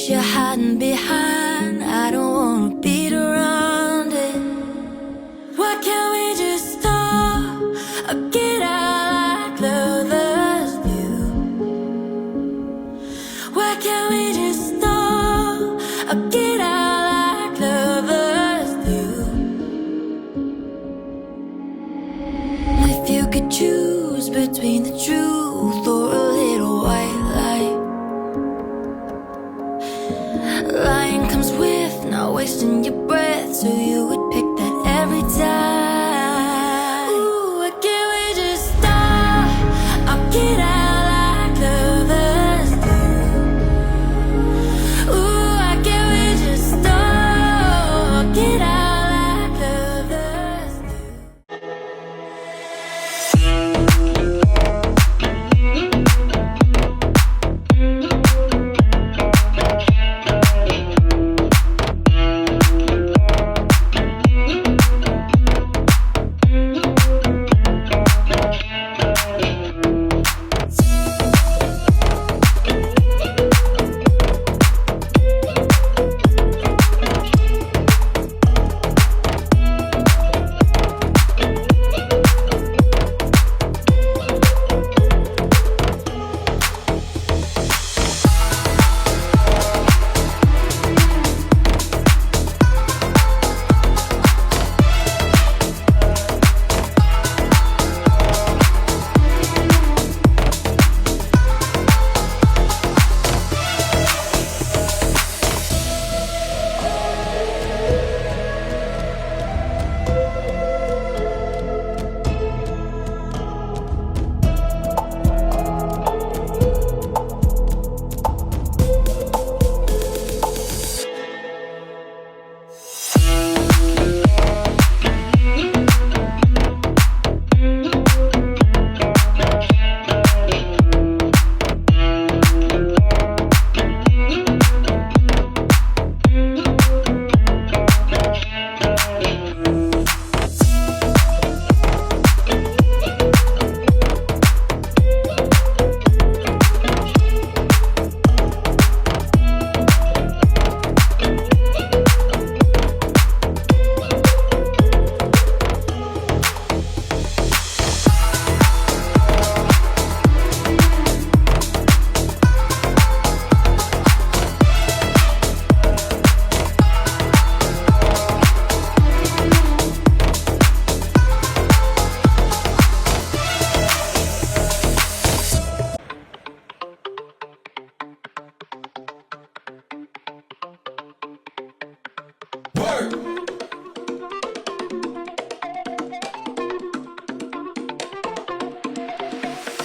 you're hiding behind. I don't wanna beat around it. Why can't we just stop or get out like lovers do? Why can't we just stop or get out like lovers do? If you could choose between the truth or a little white lie, lying comes with not wasting your breath, so you would pick that every time. Ooh, why can't we just stop? I'll get out like lovers do. Ooh, why can't we just stop? I'll get out like lovers do.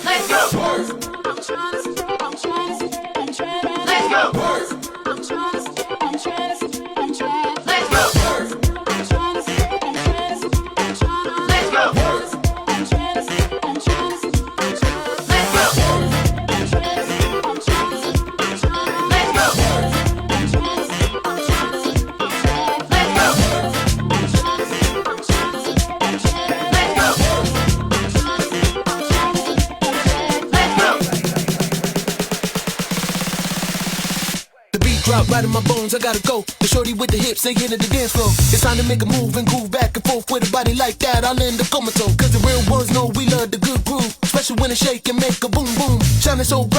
Let's go. I'm trying to let's go. I'm trying to let's go. I'm trying to let's go. Drop right in my bones, I gotta go. The shorty with the hips, they get at the dance floor. It's time to make a move and groove back and forth with a body like that. I'll end up comatose. Cause the real ones know we love the good groove, especially when it shake and make a boom boom. Shining so bright.